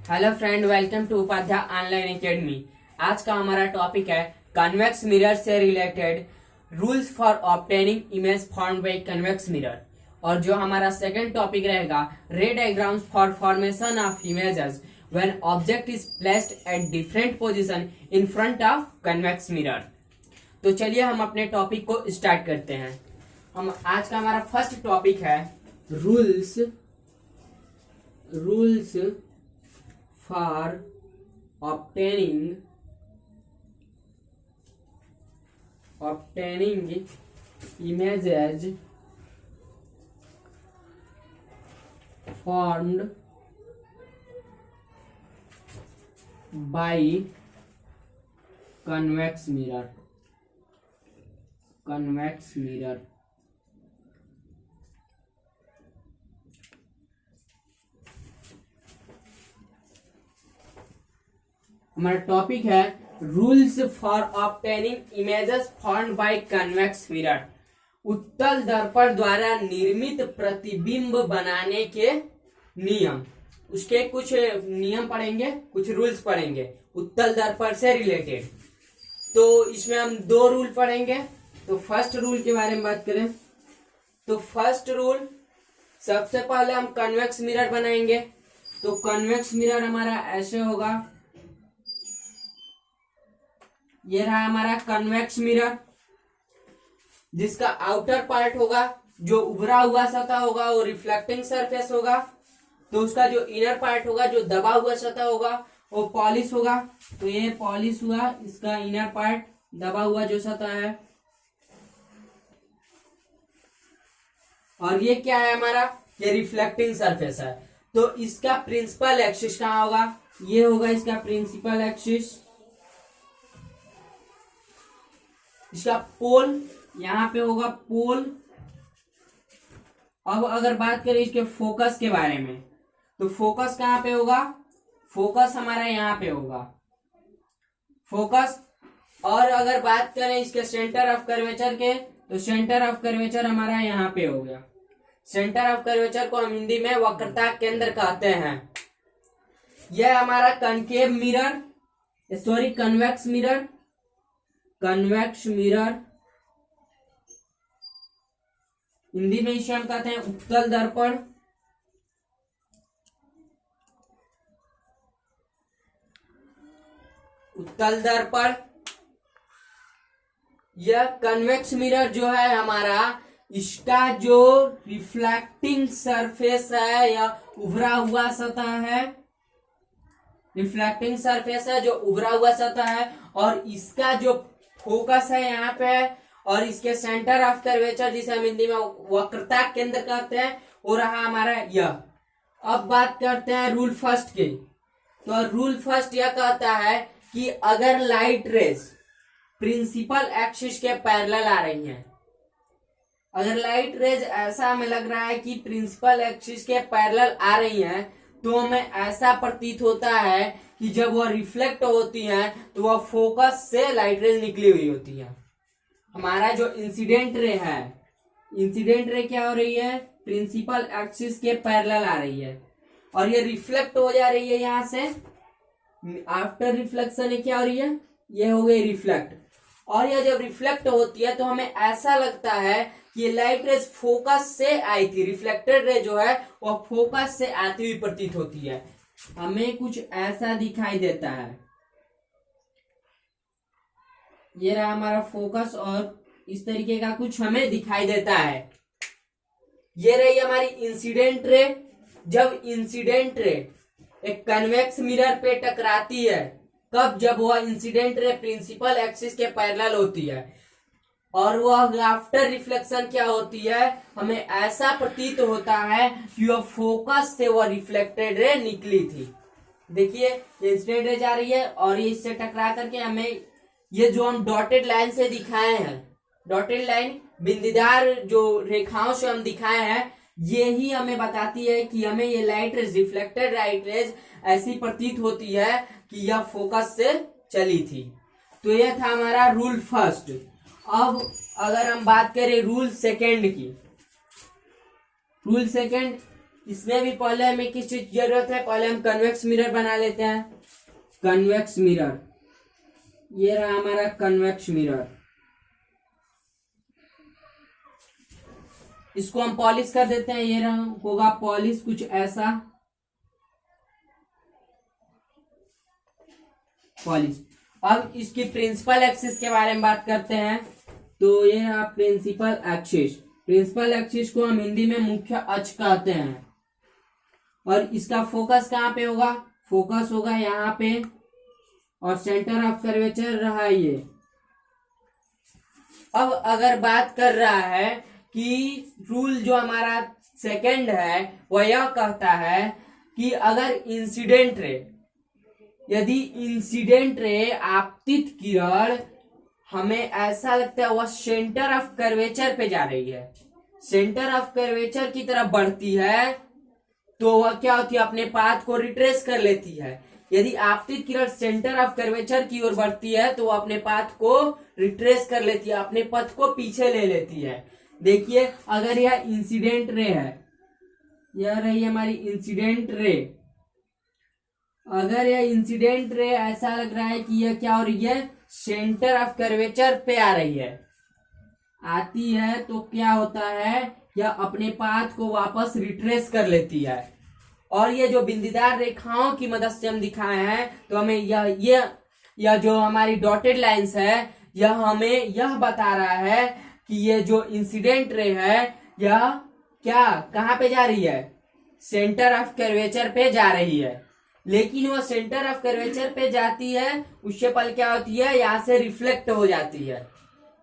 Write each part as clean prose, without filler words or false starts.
Hello friend, welcome to Upadhyay online academy. आज का हमारा टॉपिक है कन्वेक्स मिरर से related rules for obtaining image formed by convex mirror. और जो हमारा सेकंड टॉपिक रहेगा ray diagrams for formation of images when object is placed at different position in front of convex mirror. तो चलिए हम अपने topic को स्टार्ट करते हैं। हम आज का हमारा फर्स्ट टॉपिक है rules for obtaining images formed by convex mirror। हमारा टॉपिक है rules for obtaining images formed by convex mirror. उत्तल दर्पण द्वारा निर्मित प्रतिबिंब बनाने के नियम, उसके कुछ नियम पढ़ेंगे, कुछ रूल्स पढ़ेंगे उत्तल दर्पण से रिलेटेड। तो इसमें हम दो रूल पढ़ेंगे। तो फर्स्ट रूल के बारे में बात करें तो फर्स्ट रूल, सबसे पहले हम कन्वेक्स मिरर बनाएंगे। तो कन्वेक्स मिरर हमारा ऐसे होगा, ये रहा हमारा कन्वेक्स मिरर, जिसका आउटर पार्ट होगा जो उभरा हुआ सतह होगा वो रिफ्लेक्टिंग सरफेस होगा। तो उसका जो इनर पार्ट होगा जो दबा हुआ सतह होगा वो पॉलिश होगा। तो ये पॉलिश हुआ, इसका इनर पार्ट दबा हुआ जो सतह है। और ये क्या है हमारा, ये रिफ्लेक्टिंग सरफेस है। तो इसका प्रिंसिपल एक्सिस कहाँ होगा, ये होगा इसका प्रिंसिपल एक्सिस। इसका पोल यहां पे होगा पोल। अब अगर बात करें इसके फोकस के बारे में तो फोकस कहां पे होगा, फोकस हमारा यहां पे होगा फोकस। और अगर बात करें इसके सेंटर ऑफ कर्वेचर के तो सेंटर ऑफ कर्वेचर हमारा यहां पे हो गया। सेंटर ऑफ कर्वेचर को हम हिंदी में वक्रता केंद्र कहते हैं। यह हमारा concave mirror, sorry convex mirror, Hindi में इसे हम कहते हैं उत्तल दर्पण। यह कन्वेक्स मिरर जो है हमारा, इसका जो रिफ्लेक्टिंग सरफेस है या उभरा हुआ सतह है, रिफ्लेक्टिंग सरफेस है जो उभरा हुआ सतह है, और इसका जो फोकस है यहाँ पे, और इसके सेंटर ऑफ कर्वेचर जिसे हम हिंदी में वक्रता केंद्र कहते हैं, वो रहा हमारा यह। अब बात करते हैं रूल फर्स्ट की। तो रूल फर्स्ट यह कहता है कि अगर लाइट रेज प्रिंसिपल एक्सिस के पैरेलल आ रही हैं, अगर लाइट रेज ऐसा हमें लग रहा है कि प्रिंसिपल एक्सिस के पैरेलल आ रही हैं, तो हमें ऐसा प्रतीत होता है कि जब वह रिफ्लेक्ट होती है तो वह फोकस से लाइट रेज निकली हुई होती है। हमारा जो इंसिडेंट रे है, इंसिडेंट रे क्या हो रही है, प्रिंसिपल एक्सिस के पैरेलल आ रही है, और ये रिफ्लेक्ट हो जा रही है यहां से। आफ्टर रिफ्लेक्शन ये क्या हो रही है, ये हो गई रिफ्लेक्ट। और यह जब रिफ्लेक्ट होती है तो हमें ऐसा लगता है ये लाइट रेज फोकस से आई थी, रिफ्लेक्टेड रे जो है वह फोकस से आती हुई प्रतीत होती है। हमें कुछ ऐसा दिखाई देता है, ये रहा हमारा फोकस, और इस तरीके का कुछ हमें दिखाई देता है। ये रही हमारी इंसिडेंट रे। जब इंसिडेंट रे एक कन्वेक्स मिरर पे टकराती है, कब, जब वह इंसिडेंट रे प्रिंसिपल एक्सिस के पैरेलल होती है, और वह आफ्टर रिफ्लेक्शन क्या होती है, हमें ऐसा प्रतीत होता है कि वह फोकस से वह रिफ्लेक्टेड रे निकली थी। देखिए इंसिडेंट रे जा रही है और ये इससे टकरा करके हमें, ये जो हम डॉटेड लाइन से दिखाए हैं, डॉटेड लाइन बिंदीदार जो रेखाओं से हम दिखाए हैं, ये ही हमें बताती है कि हमें ये light rays, reflected light rays ऐसी प्रतीत होती है कि यह फोकस से चली थी। तो यह था हमारा रूल फर्स्ट। अब अगर हम बात करें रूल सेकेंड की, रूल सेकेंड इसमें भी पहले हमें किस चीज की जरूरत है, पहले हम कन्वेक्स मिरर बना लेते हैं। कन्वेक्स मिरर, ये रहा हमारा कन्वेक्स मिरर। इसको हम पॉलिश कर देते हैं, ये रहा होगा पॉलिश कुछ ऐसा, पॉलिश। अब इसकी प्रिंसिपल एक्सिस के बारे में बात करते हैं। तो ये रहा प्रिंसिपल एक्सिस। प्रिंसिपल एक्सिस को हम हिंदी में मुख्य अक्ष कहते हैं। और इसका फोकस कहाँ पे होगा, फोकस होगा यहाँ पे, और सेंटर ऑफ कर्वेचर रहा ये। अब अगर बात कर रहा है कि रूल जो हमारा सेकंड है वह यह कहता है कि अगर इंसिडेंट रे, यदि इंसिडेंट रे आपतित किरण हमें ऐसा लगता है वह सेंटर ऑफ कर्वेचर पे जा रही है, सेंटर ऑफ कर्वेचर की तरफ बढ़ती है, तो वह क्या होती है, अपने पाथ को रिट्रेस कर लेती है। यदि आपतित किरण सेंटर ऑफ कर्वेचर की ओर बढ़ती है तो वह अपने पाथ को रिट्रेस कर लेती है, अपने पथ को पीछे ले लेती है। देखिए अगर यह इंसिडेंट रे है, यह रही हमारी इंसिडेंट रे, अगर यह इंसिडेंट रे ऐसा लग रहा है कि यह क्या हो रही है, सेंटर ऑफ कर्वेचर पे आ रही है, आती है, तो क्या होता है, यह अपने पाथ को वापस रिट्रेस कर लेती है। और ये जो बिंदीदार रेखाओं की मदद से हम दिखाए हैं, तो हमें यह जो हमारी डॉटेड लाइंस है, यह हमें यह बता रहा है कि ये जो इंसिडेंट रे है यह क्या कहाँ पे जा रही है, सेंटर ऑफ कर्वेचर पे जा रही है। लेकिन वो सेंटर ऑफ कर्वेचर पे जाती है, उससे पल क्या होती है, यहाँ से रिफ्लेक्ट हो जाती है,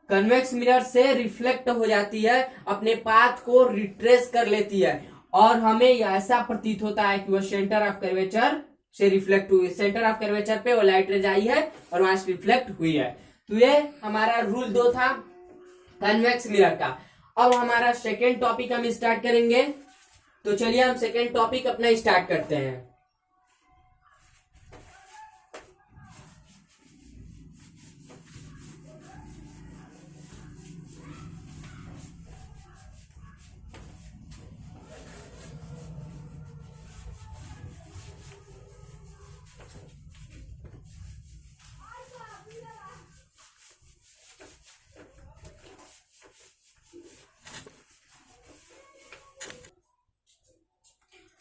कन्वेक्स मिरर से रिफ्लेक्ट हो जाती है, अपने पाथ को रिट्रेस कर लेती है, और हमें ऐसा प्रतीत होता है कि वह सेंटर ऑफ कर्वेचर से रिफ्लेक्ट हुई, सेंटर ऑफ कर्वेचर पे वो लाइट रेज आई है और वहां से रिफ्लेक्ट हुई है। तो ये हमारा रूल 2 था कन्वेक्स मिरर का। अब हमारा सेकेंड टॉपिक हम स्टार्ट करेंगे। तो चलिए हम सेकेंड टॉपिक अपना स्टार्ट करते हैं।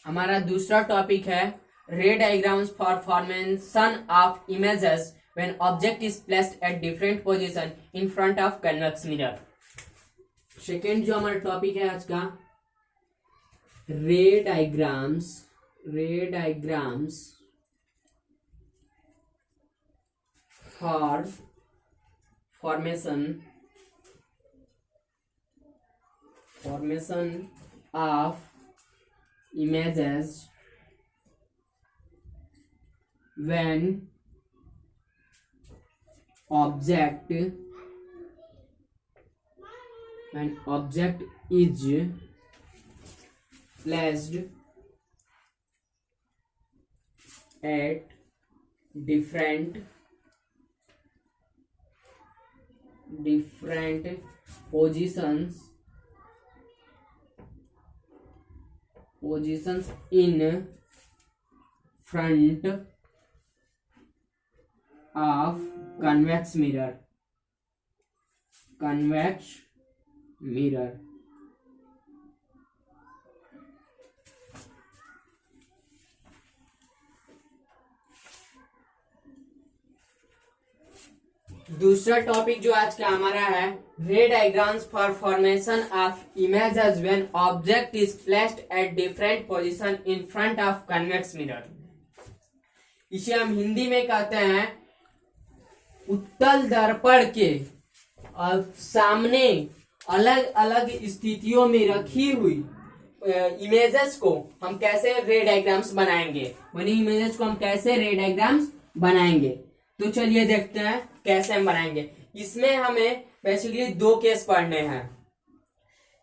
हमारा दूसरा टॉपिक है रे diagrams for formation of images when object is placed at different position in front of convex mirror. Second जो हमारा टॉपिक है आज का, रे diagrams for formation of images when object is placed at different positions in front of convex mirror। दूसरा topic जो आज का हमारा है, रे diagrams for formation of images when object is placed at different position in front of convex mirror. इसे हम हिंदी में कहते हैं उत्तल दर्पण के सामने अलग अलग स्थितियों में रखी हुई इमेजेस को हम कैसे रे डायग्राम्स बनाएंगे, बनी इमेजेस को हम कैसे रे डायग्राम्स बनाएंगे। तो चलिए देखते हैं कैसे हम बनाएंगे। इसमें हमें बेसिकली 2 केस पढ़ने हैं।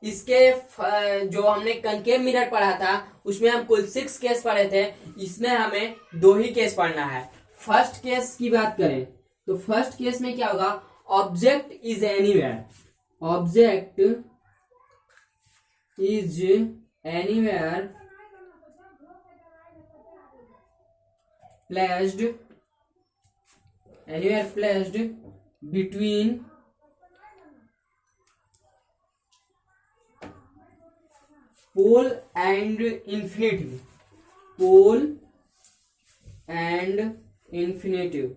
इसके जो हमने कनकेव मिरर पढ़ा था उसमें हम कुल 6 केस पढ़े थे, इसमें हमें 2 ही केस पढ़ना है। फर्स्ट केस की बात करें तो फर्स्ट केस में क्या होगा, object is anywhere placed between pole and infinitive. Pole and infinitive.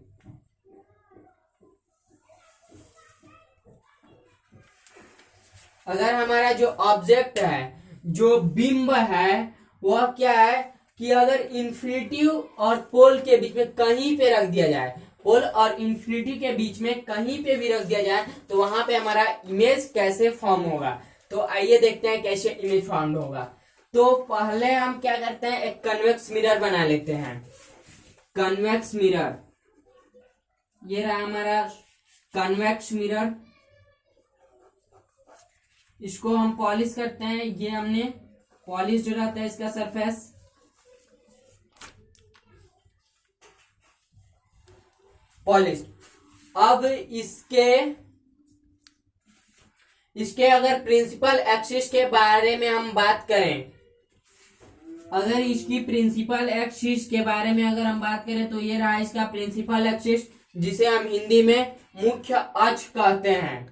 अगर हमारा जो ऑब्जेक्ट है, जो बिंब है, वह क्या है कि अगर इन्फिनिटिव और पोल के बीच में कहीं पे रख दिया जाए, पोल और इन्फिनिटी के बीच में कहीं पे भी रख दिया जाए, तो वहां पे हमारा इमेज कैसे फॉर्म होगा। तो आइए देखते हैं कैसे इमेज फॉर्म होगा। तो पहले हम क्या करते हैं, एक कन्वेक्स मिरर बना लेते हैं। कन्वेक्स मिरर, ये रहा हमारा कन्वेक्स मिरर। इसको हम पॉलिश करते हैं। ये हमने पॉलिश जो रहता है इसका सरफेस, पॉलिश। अब इसके अगर प्रिंसिपल एक्सिस के बारे में हम बात करें, अगर इसकी प्रिंसिपल एक्सिस के बारे में अगर हम बात करें, तो ये रहा इसका प्रिंसिपल एक्सिस, जिसे हम हिंदी में मुख्य अक्ष कहते हैं।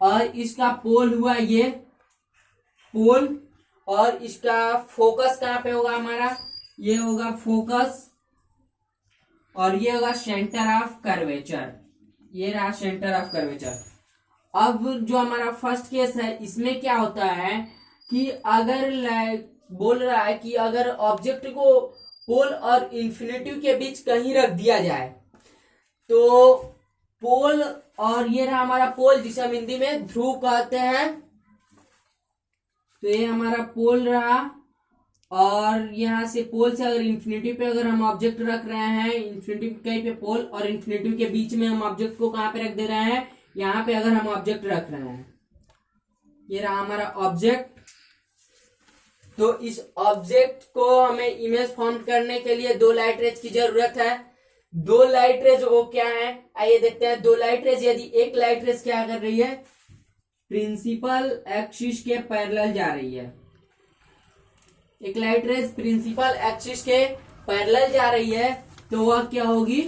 और इसका पोल हुआ ये पोल, और इसका फोकस कहाँ पे होगा हमारा, ये होगा फोकस, और ये होगा सेंटर ऑफ कर्वेचर। ये रहा सेंटर ऑफ कर्वेचर। अब जो हमारा फर्स्ट केस है, इसमें क्या होता है कि अगर बोल रहा है कि अगर ऑब्जेक्ट को पोल और इन्फिनिटिव के बीच कहीं रख दिया जाए, तो पोल, और ये रहा हमारा पोल जिसे हम हिंदी में ध्रुव कहते हैं। तो ये हमारा पोल रहा, और यहां से पोल से अगर इन्फिनिटिव पे अगर हम ऑब्जेक्ट रख रहे हैं, इन्फिनिटिव कहीं पे पोल और इन्फिनिटिव के बीच में हम ऑब्जेक्ट को कहां पे रख दे रहे हैं, यहां पे अगर हम ऑब्जेक्ट रख रहे हैं। ये रहा हमारा ऑब्जेक्ट। तो इस ऑब्जेक्ट को हमें इमेज फॉर्म करने के लिए दो लाइट रेज की जरूरत है। दो लाइट रेज वो क्या है, आइए देखते हैं। दो लाइट रेज, यदि एक लाइट रेज क्या कर रही है, प्रिंसिपल एक्सिस के पैरेलल जा रही है, एक लाइट रेज प्रिंसिपल एक्सिस के पैरेलल जा रही है, तो वह क्या होगी,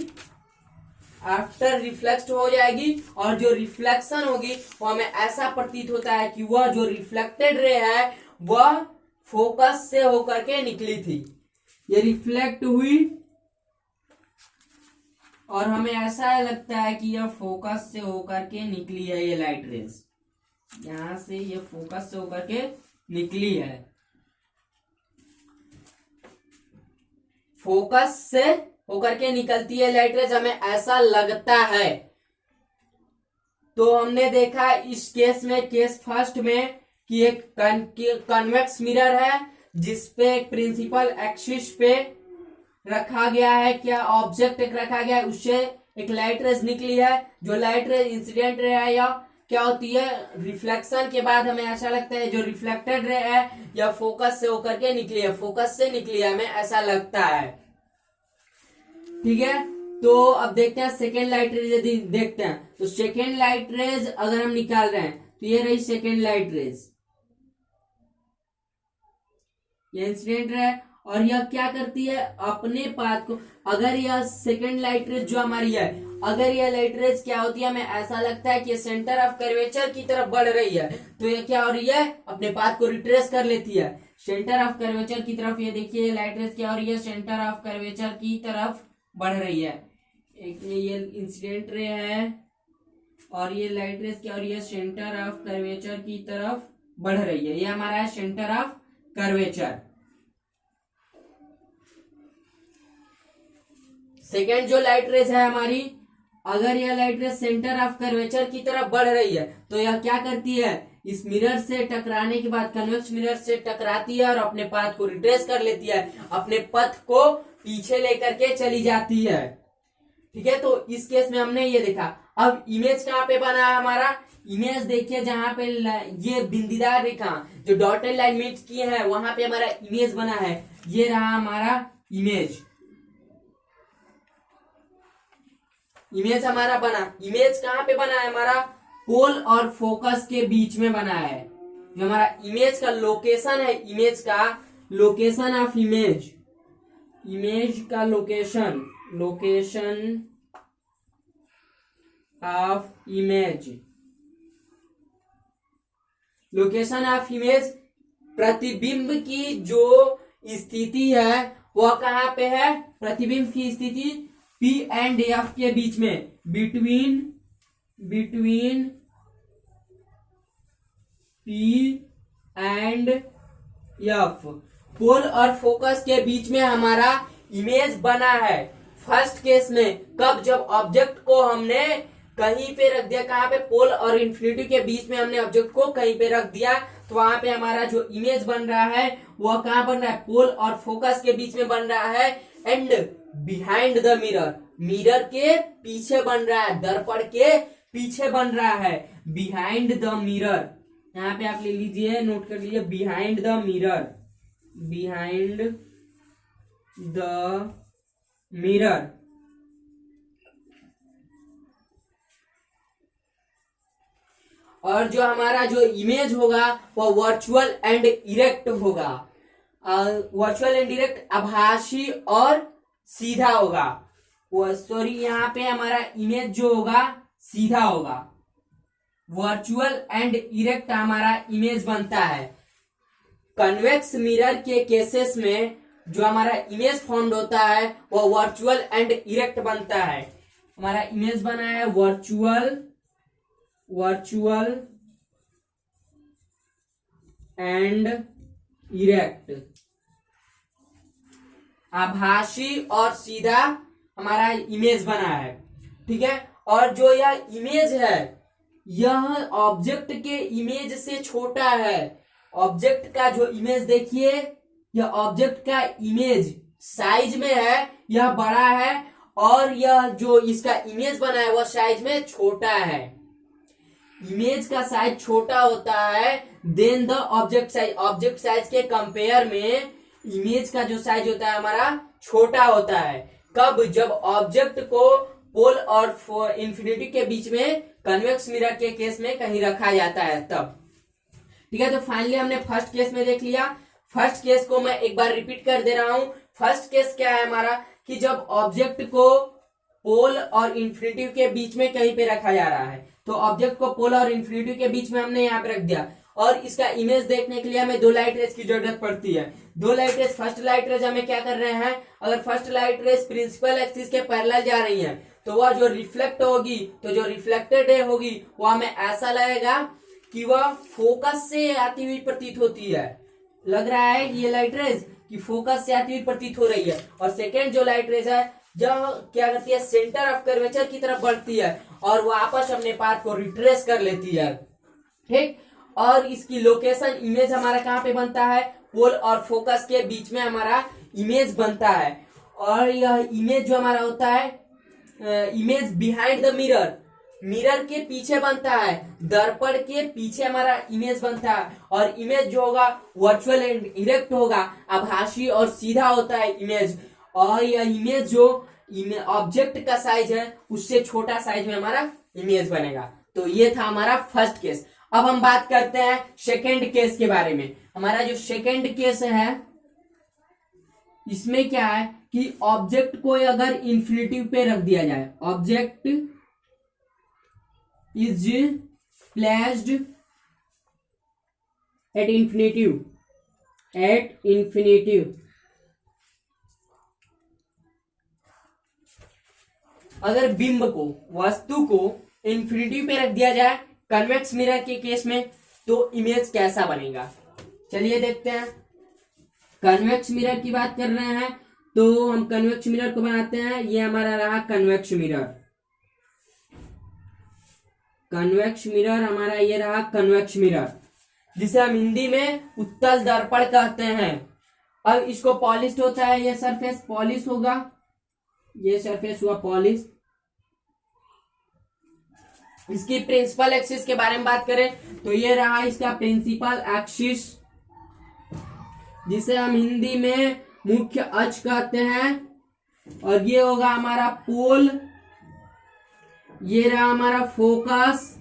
आफ्टर रिफ्लेक्ट हो जाएगी। और जो रिफ्लेक्शन होगी वो हमें ऐसा प्रतीत होता है कि वह जो रिफ्लेक्टेड रे है वह फोकस से होकर के निकली थी। ये रिफ्लेक्ट हुई और हमें ऐसा लगता है कि यह फोकस से होकर के निकली है। ये लाइट रेज यहां से ये फोकस से होकर के निकली है, फोकस से होकर के निकलती है लाइट रेज, हमें ऐसा लगता है। तो हमने देखा इस केस में, केस फर्स्ट में, कि एक कन्वेक्स मिरर है जिसपे एक प्रिंसिपल एक्सिस पे रखा गया है, क्या ऑब्जेक्ट रखा गया है, उससे एक लाइट रेज निकली है। जो लाइट रेज इंसिडेंट रे है या क्या होती है, रिफ्लेक्शन के बाद हमें ऐसा लगता है जो रिफ्लेक्टेड रे है या फोकस से होकर के निकली है, फोकस से निकली है, हमें ऐसा लगता है। ठीक है, तो अब देखते हैं सेकेंड लाइट रेज। यदि देखते हैं तो सेकेंड लाइट रेज अगर हम निकाल रहे हैं, तो ये रही सेकेंड लाइट रेज, ये इंसिडेंट है। और यह क्या करती है, अपने पाथ को, अगर यह सेकेंड लाइट रेज जो हमारी है, अगर यह लाइट रेज क्या होती है, हमें ऐसा लगता है कि ये सेंटर ऑफ कर्वेचर की तरफ बढ़ रही है, तो ये क्या हो रही है, अपने पाथ को रिट्रेस कर लेती है सेंटर ऑफ कर्वेचर की तरफ। ये देखिए लाइट रेज क्या हो रही है, सेंटर ऑफ कर्वेचर की तरफ बढ़ रही है। एक ये इंसिडेंट रे है और ये लाइट रेज क्या हो रही है, सेंटर ऑफ कर्वेचर की तरफ बढ़ रही है। ये हमारा है सेंटर ऑफ कर्वेचर। सेकेंड जो लाइट रेज है हमारी, अगर यह light rays centre of curvature की तरफ बढ़ रही है, तो यह क्या करती है, इस मिरर से टकराने के बाद कन्वेक्स मिरर से टकराती है और अपने पाथ को रिट्रेस कर लेती है, अपने पथ को पीछे लेकर के चली जाती है। ठीक है, तो इस केस में हमने ये देखा। अब इमेज कहाँ पे बना है हमारा, इमेज देखिए जहां पे ये बिंदीदार रेखा जो डॉटेड लाइन मीट की है, वहां पे हमारा इमेज बना है। ये रहा हमारा इमेज, इमेज हमारा बना। इमेज कहां पे बना है हमारा, पोल और फोकस के बीच में बना है। जो हमारा इमेज का लोकेशन है, इमेज का लोकेशन ऑफ इमेज, इमेज का location of image, location of image, प्रतिबिंब की जो स्थिति है वह कहाँ पे है, प्रतिबिंब की स्थिति P एंड F के बीच में, बिटवीन P एंड F, पोल और फोकस के बीच में हमारा इमेज बना है। फर्स्ट केस में कब, जब ऑब्जेक्ट को हमने कहीं पे रख दिया, कहाँ पे, पोल और इन्फिनिटी के बीच में हमने ऑब्जेक्ट को कहीं पे रख दिया, तो वहां पे हमारा जो इमेज बन रहा है वह कहाँ बन रहा है, पोल और फोकस के बीच में बन रहा है, and behind the mirror, mirror के पीछे बन रहा है, दर्पण के पीछे बन रहा है, बिहाइंड द मिरर। यहाँ पे आप ले लीजिए, नोट कर लीजिए, behind the mirror, behind the mirror. और जो हमारा जो इमेज होगा वह वर्चुअल एंड इरेक्ट होगा, वर्चुअल एंड इरेक्ट, आभासी और सीधा होगा। सॉरी, यहाँ पे हमारा इमेज जो होगा सीधा होगा, वर्चुअल एंड इरेक्ट हमारा इमेज बनता है। कन्वेक्स मिरर के केसेस में जो हमारा इमेज फॉर्म होता है वह वर्चुअल एंड इरेक्ट बनता है। हमारा इमेज बना है वर्चुअल एंड इरेक्ट, आभासी और सीधा हमारा इमेज बना है, ठीक है। और जो यह इमेज है यह ऑब्जेक्ट के इमेज से छोटा है। ऑब्जेक्ट का जो इमेज देखिए, यह ऑब्जेक्ट का इमेज साइज में है, यह बड़ा है, और यह जो इसका इमेज बना है वह साइज में छोटा है। इमेज का साइज छोटा होता है then the object size, object size के कंपेयर में इमेज का जो साइज होता है हमारा छोटा होता है। कब, जब ऑब्जेक्ट को पोल और इन्फिनिटी के बीच में कन्वेक्स मिरर के केस में कहीं रखा जाता है तब, ठीक है। तो फाइनली हमने फर्स्ट केस में देख लिया। फर्स्ट केस को मैं एक बार रिपीट कर दे रहा हूं। फर्स्ट केस क्या है हमारा, कि जब ऑब्जेक्ट को पोल और इन्फिनिटी के बीच में कहीं पे रखा जा रहा है, तो ऑब्जेक्ट को पोल और इन्फिनिटी के बीच में हमने यहाँ पे रख दिया, और इसका इमेज देखने के लिए हमें दो लाइट रेज की जरूरत पड़ती है। दो light rays, first light rays हमें क्या कर रहे हैं, अगर first light rays principal axis के पैरेलल जा रही है तो वह जो रिफ्लेक्ट होगी, तो जो रिफ्लेक्टेड रे होगी वह हमें ऐसा लगेगा कि वह फोकस से आती हुई प्रतीत होती है। लग रहा है ये लाइट रेज कि फोकस से आती हुई प्रतीत हो रही है। और सेकेंड जो लाइट रेज है जब क्या करती है, सेंटर ऑफ कर्वेचर की तरफ बढ़ती है और वापस अपने पाथ को रिट्रेस कर लेती है, ठीक। और इसकी लोकेशन इमेज हमारा कहाँ पे बनता है, पोल और फोकस के बीच में हमारा इमेज बनता है। और यह इमेज जो हमारा होता है, image behind the mirror, mirror के पीछे बनता है, दर्पण के पीछे हमारा इमेज बनता है। और इमेज जो होगा वर्चुअल एंड इरेक्ट होगा, आभासी और सीधा होता है इमेज। और यह इमेज जो ऑब्जेक्ट का साइज है उससे छोटा साइज में हमारा इमेज बनेगा। तो ये था हमारा फर्स्ट केस। अब हम बात करते हैं सेकेंड केस के बारे में। हमारा जो सेकेंड केस है इसमें क्या है कि ऑब्जेक्ट को अगर इन्फिनिटी पे रख दिया जाए, object is placed at infinity, अगर बिंब को, वस्तु को इन्फिनिटी पे रख दिया जाए कन्वेक्स मिरर के केस में, तो इमेज कैसा बनेगा, चलिए देखते हैं। कन्वेक्स मिरर की बात कर रहे हैं तो हम कन्वेक्स मिरर को बनाते हैं। ये हमारा रहा कन्वेक्स मिरर, कन्वेक्स मिरर हमारा ये रहा कन्वेक्स मिरर, जिसे हम हिंदी में उत्तल दर्पण कहते हैं। अब इसको पॉलिश्ड होता है, ये सरफेस पॉलिश होगा, ये सरफेस हुआ पॉलिश। इसकी प्रिंसिपल एक्सिस के बारे में बात करें तो ये रहा इसका प्रिंसिपल एक्सिस, जिसे हम हिंदी में मुख्य अक्ष कहते हैं। और ये होगा हमारा पोल, ये रहा हमारा फोकस,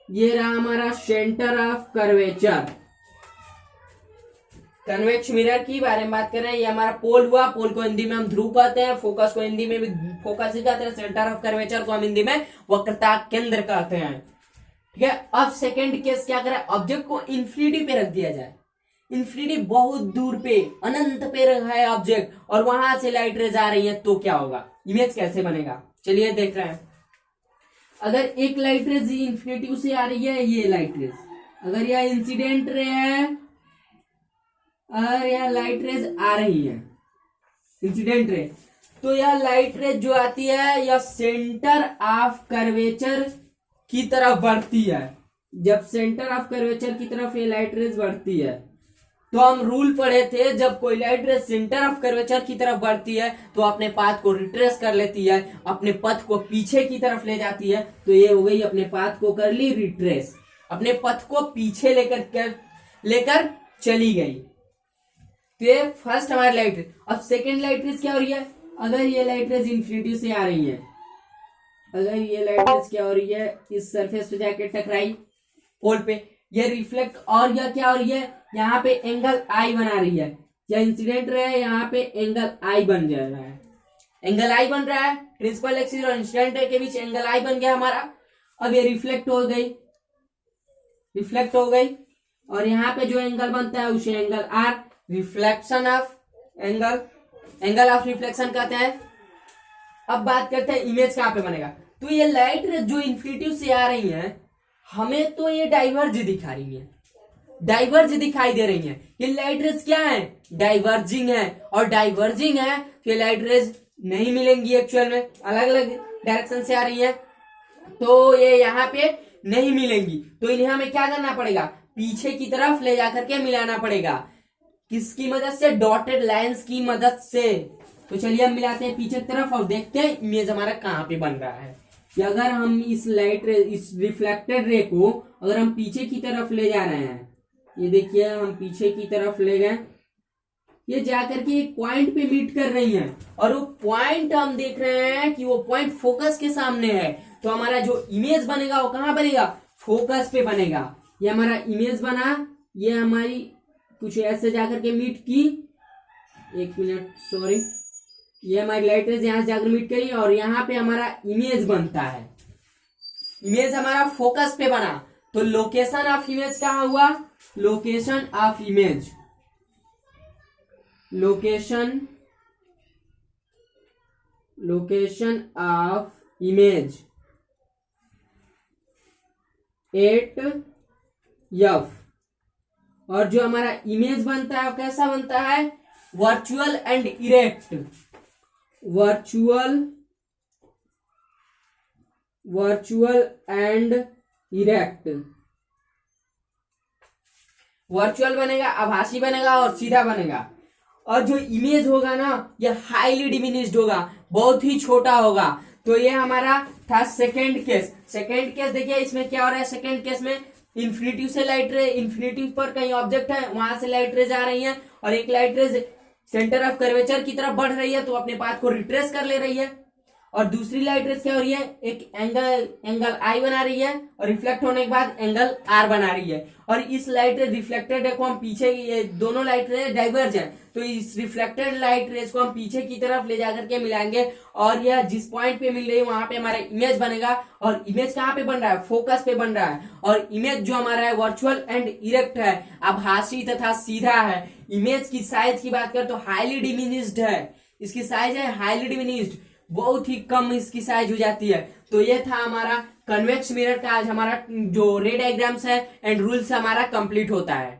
ये रहा हमारा centre of curvature. Convex mirror की बारे में बात कर रहे हैं। ये हमारा पोल हुआ, पोल को हिंदी में हम ध्रुव कहते हैं, फोकस को हिंदी में भी फोकस ही कहते हैं, सेंटर ऑफ कर्वेचर को हम हिंदी में वक्रता केंद्र कहते हैं। ठीक है, अब सेकंड केस क्या करें, ऑब्जेक्ट को इन्फिनिटी पे रख दिया जाए। इन्फिनिटी बहुत दूर पे, अनंत पे रखा है ऑब्जेक्ट और वहां से लाइट रेज आ रही है, तो क्या होगा, इमेज कैसे बनेगा, चलिए देख रहे हैं। अगर एक लाइट रेज इन्फिनिटी से आ रही है, ये लाइट रेज, अगर यह इंसिडेंट रे है, अगर यह लाइट रेज आ रही है इंसिडेंट रे, तो यह लाइट रेज जो आती है यह सेंटर ऑफ कर्वेचर की तरफ बढ़ती है। जब सेंटर ऑफ कर्वेचर की तरफ ये लाइट रेज बढ़ती है, तो हम रूल पढ़े थे, जब कोई light rays centre of curvature की तरफ बढ़ती है तो अपने पाथ को रिट्रेस कर लेती है, अपने पथ को पीछे की तरफ ले जाती है। तो ये हो गई, अपने पाथ को कर ली रिट्रेस, अपने पथ को पीछे लेकर चली गई। तो ये फर्स्ट हमारी लाइट रेज। अब सेकेंड लाइट रेज क्या हो रही है, अगर ये लाइट रेज इंफिनिटी से आ रही है, अगर ये लाइट रेज क्या हो रही है, इस सरफेस पे जाके टकराई पोल पे, ये रिफ्लेक्ट, और यह क्या हो रही है, यहाँ पे एंगल आई बना रही है। या इंसिडेंट रहे, यहाँ पे एंगल आई बन जा रहा है, एंगल आई बन रहा है, प्रिंसिपल एक्सिस और इंसिडेंट रे के बीच एंगल आई बन गया हमारा। अब ये रिफ्लेक्ट हो गई, रिफ्लेक्ट हो गई, और यहाँ पे जो एंगल बनता है उसे angle R, reflection of angle, angle of reflection कहते हैं। अब बात करते हैं इमेज कहाँ पे बनेगा। तो ये लाइट जो इन्फिनिटी से आ रही है, हमें तो ये डाइवर्ज दिखा रही है, डाइवर्ज दिखाई दे रही है। ये लाइट रेज क्या है, डाइवर्जिंग है, और डाइवर्जिंग है तो ये लाइट रेज नहीं मिलेंगी एक्चुअल में, अलग अलग डायरेक्शन से आ रही है, तो ये यहाँ पे नहीं मिलेंगी। तो इन्हें हमें क्या करना पड़ेगा, पीछे की तरफ ले जाकर के मिलाना पड़ेगा। किसकी मदद से, डॉटेड लाइंस की मदद से। तो चलिए हम मिलाते हैं पीछे की तरफ और देखते हैं इमेज हमारा कहाँ पे बन रहा है। कि अगर हम इस लाइट रे, इस रिफ्लेक्टेड रे को अगर हम पीछे की तरफ ले जा रहे हैं, ये देखिए हम पीछे की तरफ ले गए, ये जाकर के एक पॉइंट पे मीट कर रही है, और वो पॉइंट हम देख रहे हैं कि वो पॉइंट फोकस के सामने है। तो हमारा जो इमेज बनेगा वो कहाँ बनेगा, फोकस पे बनेगा। ये हमारा इमेज बना, ये हमारी कुछ ऐसे जाकर के मीट की, एक मिनट सॉरी, ये हमारी लाइट रेज यहां से जाकर मीट करी, और यहाँ पे हमारा इमेज बनता है। इमेज हमारा फोकस पे बना, तो लोकेशन ऑफ इमेज कहाँ हुआ, location of image, location of image at F. और जो हमारा इमेज बनता है वो कैसा बनता है, virtual and erect, virtual and erect. Virtual बनेगा, आभासी बनेगा और सीधा बनेगा। और जो इमेज होगा ना, ये हाईली डिमिनिश्ड होगा, बहुत ही छोटा होगा। तो ये हमारा था सेकेंड केस। सेकेंड केस देखिए इसमें क्या हो रहा है, सेकेंड केस में इन्फिनिटी से लाइट रे, इन्फिनिटी पर कहीं ऑब्जेक्ट है, वहां से लाइट रेज आ रही है, और एक light rays centre of curvature की तरफ बढ़ रही है, तो अपने पाथ को रिट्रेस कर ले रही है। और दूसरी लाइट रेज क्या हो रही है, एक एंगल आई बना रही है, और रिफ्लेक्ट होने के बाद एंगल आर बना रही है। और इस लाइट रेज रिफ्लेक्टेड रे को हम पीछे, ये दोनों लाइट रेज डाइवर्ज है, तो इस रिफ्लेक्टेड लाइट रेज को हम पीछे की तरफ ले जाकर के मिलाएंगे, और यह जिस पॉइंट पे मिल रही है वहां पे हमारा इमेज बनेगा। और इमेज कहाँ पे बन रहा है, फोकस पे बन रहा है। और इमेज जो हमारा है वर्चुअल एंड इरेक्ट है, आभासी तथा सीधा है। इमेज की साइज की बात करें तो हाईली डिमिनिश्ड है, इसकी साइज है हाईली डिमिनिश्ड, बहुत ही कम इसकी साइज हो जाती है। तो ये था हमारा कन्वेक्स मिरर का आज हमारा जो रे डायग्राम्स है एंड रूल्स हमारा कंप्लीट होता है।